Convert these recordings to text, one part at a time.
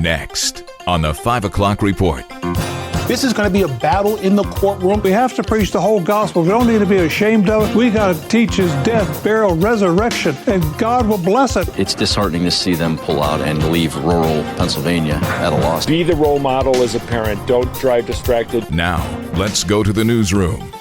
Next on the 5 o'clock report. This is going to be a battle in the courtroom. We have to preach the whole gospel. We don't need to be ashamed of it. We got to teach his death, burial, resurrection, and God will bless it. It's disheartening to see them pull out and leave rural Pennsylvania at a loss. Be the role model as a parent. Don't drive distracted. Now, let's go to the newsroom.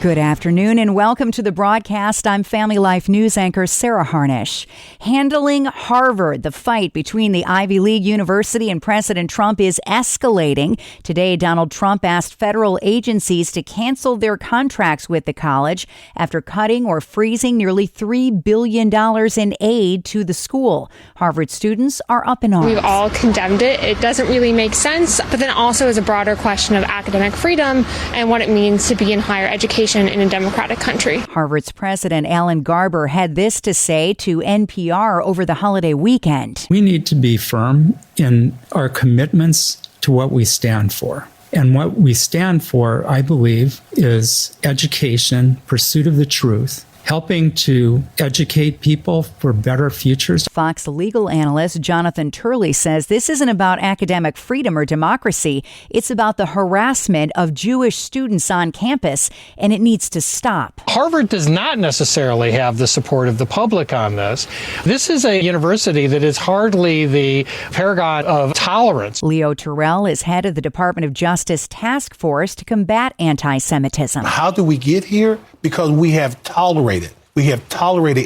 Good afternoon and welcome to the broadcast. I'm Family Life News anchor Sarah Harnish. Handling Harvard. The fight between the Ivy League University and President Trump is escalating. Today, Donald Trump asked federal agencies to cancel their contracts with the college after cutting or freezing nearly $3 billion in aid to the school. Harvard students are up in arms. We've all condemned it. It doesn't really make sense, but then also is a broader question of academic freedom and what it means to be in higher education in a democratic country. Harvard's President Alan Garber had this to say to NPR over the holiday weekend. We need to be firm in our commitments to what we stand for. And what we stand for, I believe, is education, pursuit of the truth, helping to educate people for better futures. Fox legal analyst Jonathan Turley says this isn't about academic freedom or democracy. It's about the harassment of Jewish students on campus, and it needs to stop. Harvard does not necessarily have the support of the public on this. This is a university that is hardly the paragon of tolerance. Leo Terrell is head of the Department of Justice Task Force to combat anti-Semitism. How do we get here? Because we have tolerated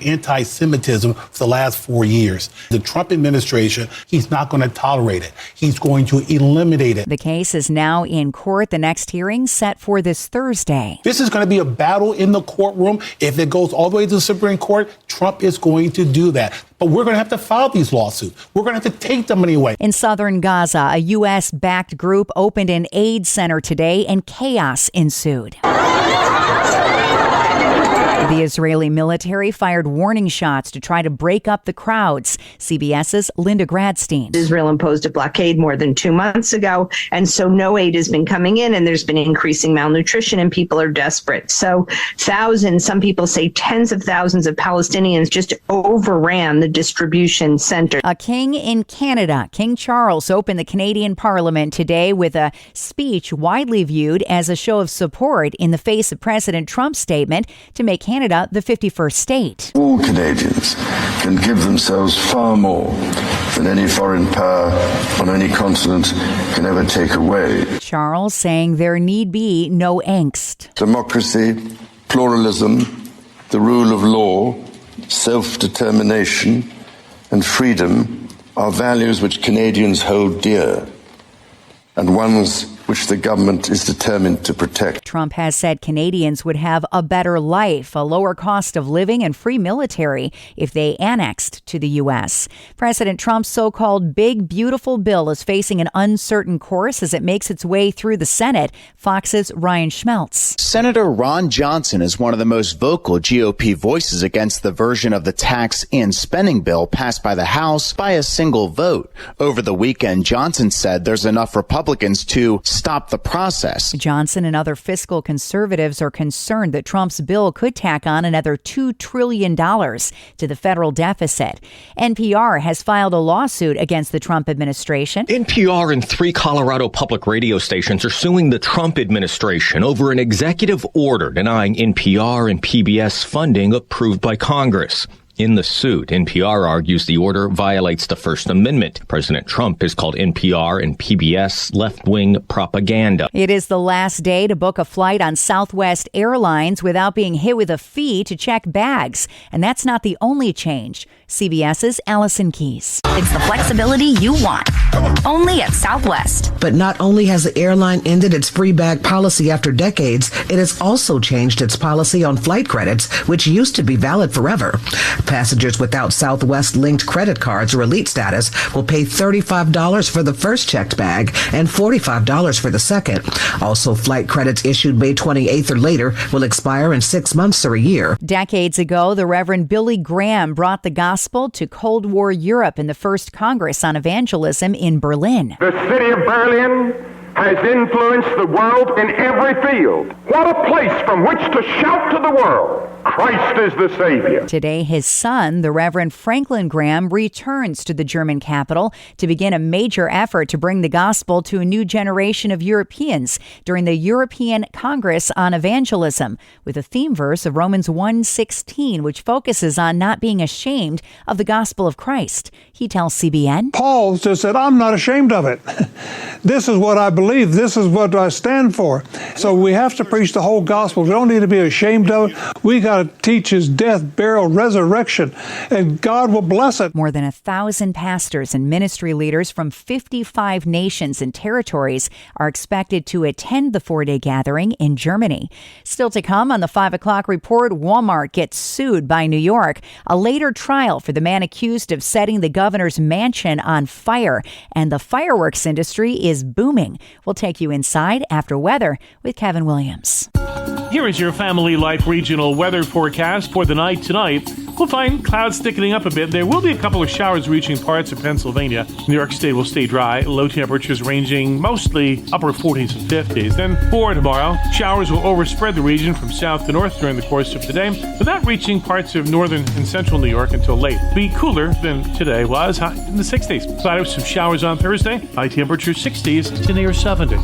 anti-Semitism for the last 4 years. The Trump administration, he's not going to tolerate it. He's going to eliminate it. The case is now in court. The next hearing set for this Thursday. This is going to be a battle in the courtroom. If it goes all the way to the Supreme Court, Trump is going to do that. But we're going to have to file these lawsuits. We're going to have to take the money away. In southern Gaza, a U.S.-backed group opened an aid center today and chaos ensued. The Israeli military fired warning shots to try to break up the crowds. CBS's Linda Gradstein. Israel imposed a blockade more than 2 months ago, and so no aid has been coming in, and there's been increasing malnutrition, and people are desperate. So thousands, some people say tens of thousands of Palestinians just overran the distribution center. A king in Canada, King Charles, opened the Canadian Parliament today with a speech widely viewed as a show of support in the face of President Trump's statement to make Canada the 51st state. All Canadians can give themselves far more than any foreign power on any continent can ever take away. Charles saying there need be no angst. Democracy, pluralism, the rule of law, self-determination, and freedom are values which Canadians hold dear, and ones which the government is determined to protect. Trump has said Canadians would have a better life, a lower cost of living, and free military if they annexed to the U.S. President Trump's so-called Big Beautiful Bill is facing an uncertain course as it makes its way through the Senate. Fox's Ryan Schmeltz. Senator Ron Johnson is one of the most vocal GOP voices against the version of the tax and spending bill passed by the House by a single vote. Over the weekend, Johnson said there's enough Republicans to stop the process. Johnson and other fiscal conservatives are concerned that Trump's bill could tack on another $2 trillion to the federal deficit. NPR has filed a lawsuit against the Trump administration. NPR and 3 Colorado public radio stations are suing the Trump administration over an executive order denying NPR and PBS funding approved by Congress. In the suit, NPR argues the order violates the First Amendment. President Trump has called NPR and PBS left-wing propaganda. It is the last day to book a flight on Southwest Airlines without being hit with a fee to check bags. And that's not the only change. CBS's Allison Keyes. It's the flexibility you want. Only at Southwest. But not only has the airline ended its free bag policy after decades, it has also changed its policy on flight credits, which used to be valid forever. Passengers without Southwest-linked credit cards or elite status will pay $35 for the first checked bag and $45 for the second. Also, flight credits issued May 28th or later will expire in 6 months or a year. Decades ago, the Reverend Billy Graham brought the gospel to Cold War Europe in the first Congress on Evangelism in Berlin. The city of Berlin has influenced the world in every field. What a place from which to shout to the world, Christ is the Savior. Today, his son, the Reverend Franklin Graham, returns to the German capital to begin a major effort to bring the gospel to a new generation of Europeans during the European Congress on Evangelism, with a theme verse of Romans 1:16, which focuses on not being ashamed of the gospel of Christ. He tells CBN, Paul just said, I'm not ashamed of it. This is what I believe. This is what I stand for. So we have to preach the whole gospel. We don't need to be ashamed of it. We got to teach his death, burial, resurrection, and God will bless it. More than 1,000 pastors and ministry leaders from 55 nations and territories are expected to attend the 4-day gathering in Germany. Still to come on the 5 o'clock report, Walmart gets sued by New York. A later trial for the man accused of setting the governor's mansion on fire. And the fireworks industry is booming. We'll take you inside after weather with Kevin Williams. Here is your Family Life regional weather forecast for the night tonight. We'll find clouds thickening up a bit. There will be a couple of showers reaching parts of Pennsylvania. New York State will stay dry. Low temperatures ranging mostly upper 40s and 50s. Then for tomorrow, showers will overspread the region from south to north during the course of the day, without reaching parts of northern and central New York until late. Be cooler than today was, high in the 60s. Cloud with some showers on Thursday. High temperature 60s to near 70.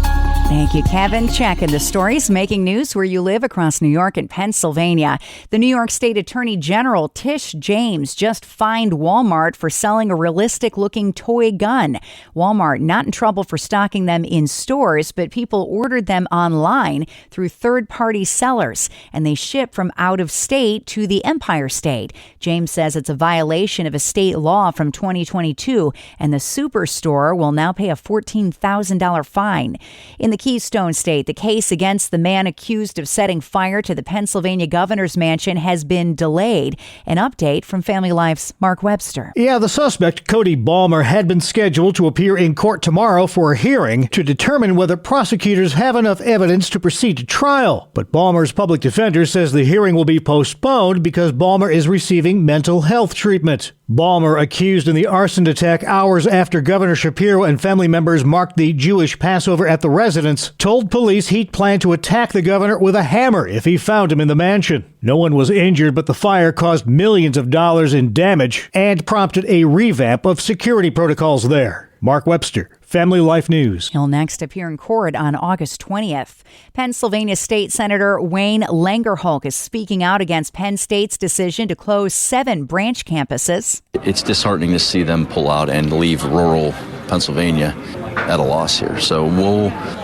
Thank you, Kevin. Checking the stories making news where you live across New York and Pennsylvania. The New York State Attorney General Tish James just fined Walmart for selling a realistic-looking toy gun. Walmart not in trouble for stocking them in stores, but people ordered them online through third-party sellers, and they ship from out of state to the Empire State. James says it's a violation of a state law from 2022, and the superstore will now pay a $14,000 fine. In the Keystone State, the case against the man accused of setting fire to the Pennsylvania governor's mansion has been delayed. An update from Family Life's Mark Webster. Yeah, the suspect, Cody Balmer, had been scheduled to appear in court tomorrow for a hearing to determine whether prosecutors have enough evidence to proceed to trial. But Balmer's public defender says the hearing will be postponed because Balmer is receiving mental health treatment. Balmer, accused in the arson attack hours after Governor Shapiro and family members marked the Jewish Passover at the residence, told police he'd planned to attack the governor with a hammer if he found him in the mansion. No one was injured, but the fire caused millions of dollars in damage and prompted a revamp of security protocols there. Mark Webster, Family Life News. He'll next appear in court on August 20th. Pennsylvania State Senator Wayne Langerholk is speaking out against Penn State's decision to close 7 branch campuses. It's disheartening to see them pull out and leave rural Pennsylvania at a loss here. So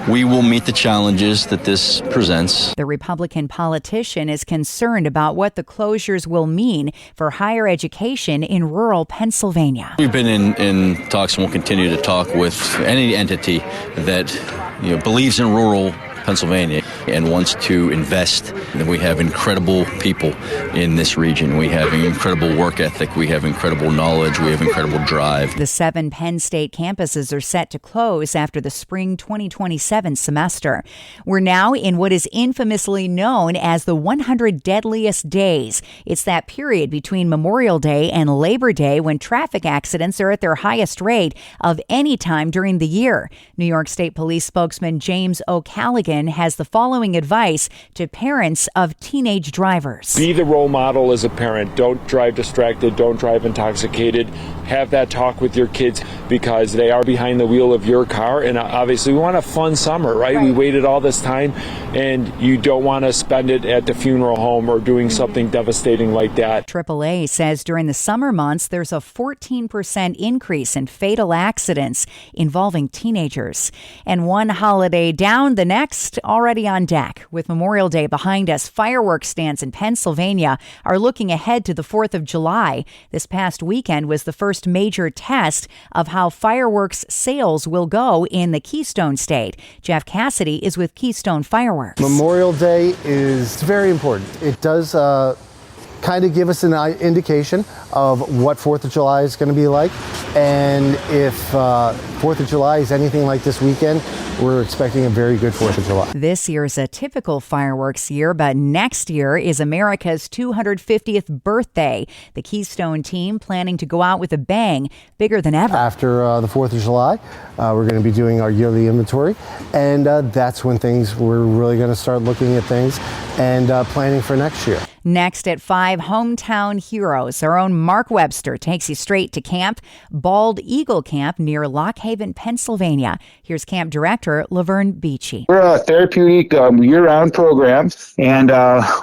we will meet the challenges that this presents. The Republican politician is concerned about what the closures will mean for higher education in rural Pennsylvania. We've been in talks and will continue to talk with any entity that believes in rural Pennsylvania and wants to invest. And we have incredible people in this region. We have incredible work ethic. We have incredible knowledge. We have incredible drive. The 7 Penn State campuses are set to close after the spring 2027 semester. We're now in what is infamously known as the 100 deadliest days. It's that period between Memorial Day and Labor Day when traffic accidents are at their highest rate of any time during the year. New York State Police spokesman James O'Callaghan has the following advice to parents of teenage drivers. Be the role model as a parent. Don't drive distracted. Don't drive intoxicated. Have that talk with your kids because they are behind the wheel of your car. And obviously we want a fun summer, right? We waited all this time and you don't want to spend it at the funeral home or doing something devastating like that. AAA says during the summer months, there's a 14% increase in fatal accidents involving teenagers. And one holiday down, the next already on deck. With Memorial Day behind us, fireworks stands in Pennsylvania are looking ahead to the 4th of July. This past weekend was the first major test of how fireworks sales will go in the Keystone State. Jeff Cassidy is with Keystone Fireworks. Memorial Day is very important. It does kind of give us an indication of what 4th of July is going to be like. And if 4th of July is anything like this weekend, we're expecting a very good 4th of July. This year's a typical fireworks year, but next year is America's 250th birthday. The Keystone team planning to go out with a bang, bigger than ever. After the 4th of July, we're going to be doing our yearly inventory, and that's when we're really going to start looking at things and planning for next year. Next at 5, Hometown Heroes. Our own Mark Webster takes you straight to camp, Bald Eagle Camp near Lock Haven, Pennsylvania. Here's camp director Laverne Beachy. We're a therapeutic year-round program, and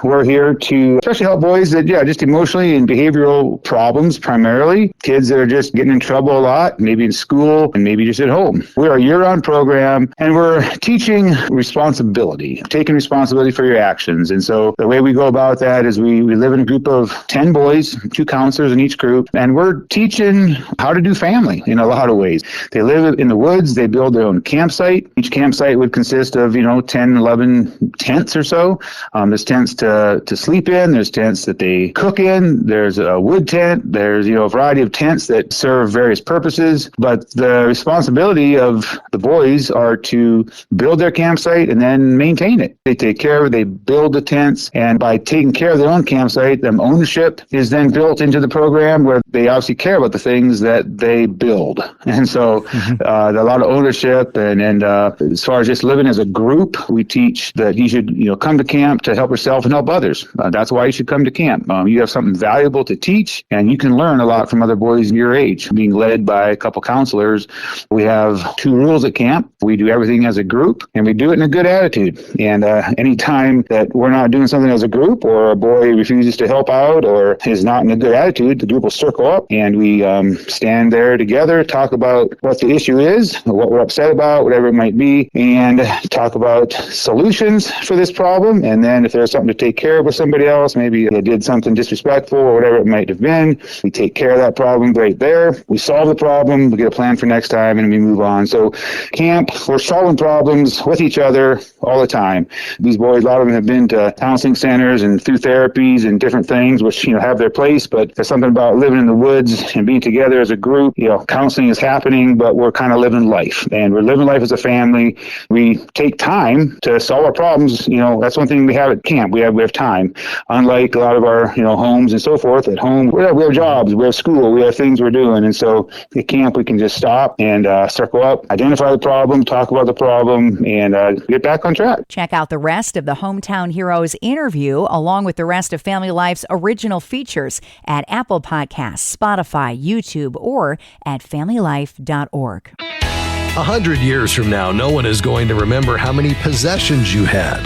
we're here to especially help boys that, just emotionally and behavioral problems primarily. Kids that are just getting in trouble a lot, maybe in school and maybe just at home. We're a year-round program, and we're teaching responsibility, taking responsibility for your actions. And so the way we go about that is we live in a group of 10 boys, 2 counselors in each group, and we're teaching how to do family in a lot of ways. They live in the woods. They build their own campsite. Each campsite would consist of, 10, 11 tents or so. There's tents to sleep in. There's tents that they cook in. There's a wood tent. There's, a variety of tents that serve various purposes. But the responsibility of the boys are to build their campsite and then maintain it. They take care of it. They build the tents. And by taking care of their own campsite, ownership is then built into the program where they obviously care about the things that they build. And so a lot of ownership and as far as just living as a group, we teach that you should come to camp to help yourself and help others. That's why you should come to camp. You have something valuable to teach, and you can learn a lot from other boys your age. Being led by a couple counselors, we have 2 rules at camp. We do everything as a group, and we do it in a good attitude. And any time that we're not doing something as a group, or a boy refuses to help out or is not in a good attitude, the group will circle up and we stand there together, talk about what the issue is, what we're upset about, whatever it might be, and talk about solutions for this problem. And then if there's something to take care of with somebody else, maybe they did something disrespectful or whatever it might have been, we take care of that problem right there. We solve the problem, we get a plan for next time, and we move on. So camp, we're solving problems with each other all the time. These boys, a lot of them have been to counseling centers and through therapies and different things, which, have their place, but there's something about living in the woods and being together as a group. Counseling is happening, but we're kind of living life, and we're living life as a family. We take time to solve our problems. That's one thing we have at camp. We have time. Unlike a lot of our, homes and so forth, at home, we have jobs, we have school, we have things we're doing. And so at camp, we can just stop and circle up, identify the problem, talk about the problem, and get back on track. Check out the rest of the Hometown Heroes interview, along with the rest of Family Life's original features at Apple Podcasts, Spotify, YouTube, or at familylife.org. 100 years from now, no one is going to remember how many possessions you had.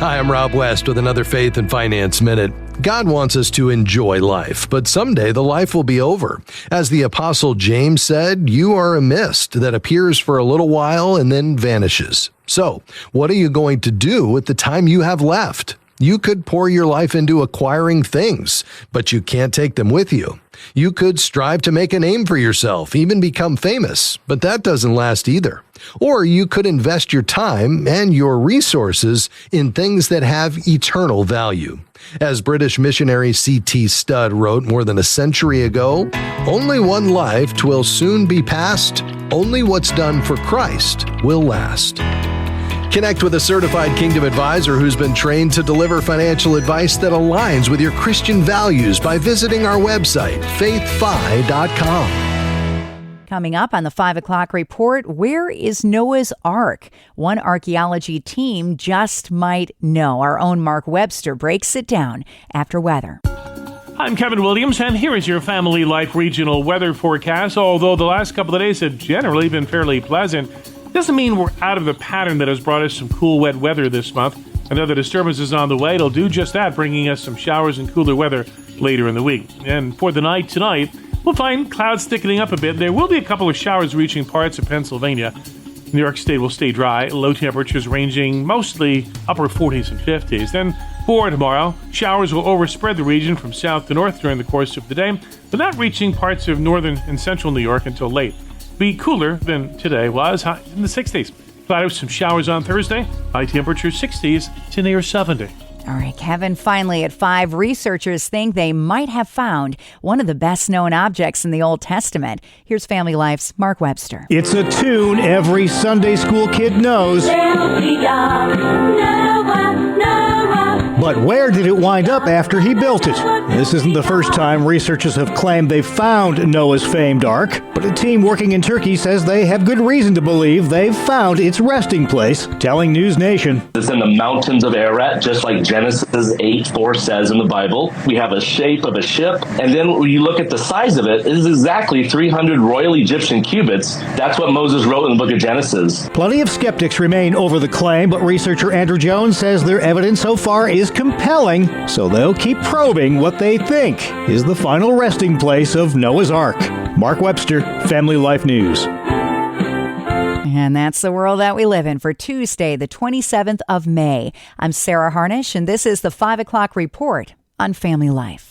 Hi, I'm Rob West with another Faith and Finance Minute. God wants us to enjoy life, but someday the life will be over. As the Apostle James said, you are a mist that appears for a little while and then vanishes. So, what are you going to do with the time you have left? You could pour your life into acquiring things, but you can't take them with you. You could strive to make a name for yourself, even become famous, but that doesn't last either. Or you could invest your time and your resources in things that have eternal value. As British missionary C.T. Studd wrote more than a century ago, only one life 'twill soon be past, only what's done for Christ will last. Connect with a certified Kingdom advisor who's been trained to deliver financial advice that aligns with your Christian values by visiting our website, faithfi.com. Coming up on the 5 o'clock report, where is Noah's Ark? One archaeology team just might know. Our own Mark Webster breaks it down after weather. I'm Kevin Williams, and here is your Family Life regional weather forecast. Although the last couple of days have generally been fairly pleasant, doesn't mean we're out of the pattern that has brought us some cool, wet weather this month. Another disturbance is on the way. It'll do just that, bringing us some showers and cooler weather later in the week. And for the night tonight, we'll find clouds thickening up a bit. There will be a couple of showers reaching parts of Pennsylvania. New York State will stay dry, low temperatures ranging mostly upper 40s and 50s. Then for tomorrow, showers will overspread the region from south to north during the course of the day, but not reaching parts of northern and central New York until late. Be cooler than today was, high in the 60s. Cloud with some showers on Thursday, high temperatures 60s to near 70. All right, Kevin, finally at 5, researchers think they might have found one of the best-known objects in the Old Testament. Here's Family Life's Mark Webster. It's a tune every Sunday school kid knows. But where did it wind up after he built it? This isn't the first time researchers have claimed they've found Noah's famed ark, but a team working in Turkey says they have good reason to believe they've found its resting place, telling News Nation. It's in the mountains of Ararat, just like Genesis 8:4 says in the Bible. We have a shape of a ship, and then when you look at the size of it, it is exactly 300 Royal Egyptian cubits. That's what Moses wrote in the book of Genesis. Plenty of skeptics remain over the claim, but researcher Andrew Jones says their evidence so far is compelling, so they'll keep probing what they think is the final resting place of Noah's Ark. Mark Webster, Family Life News. And that's the world that we live in for Tuesday, the 27th of May. I'm Sarah Harnish, and this is the 5 o'clock report on Family Life.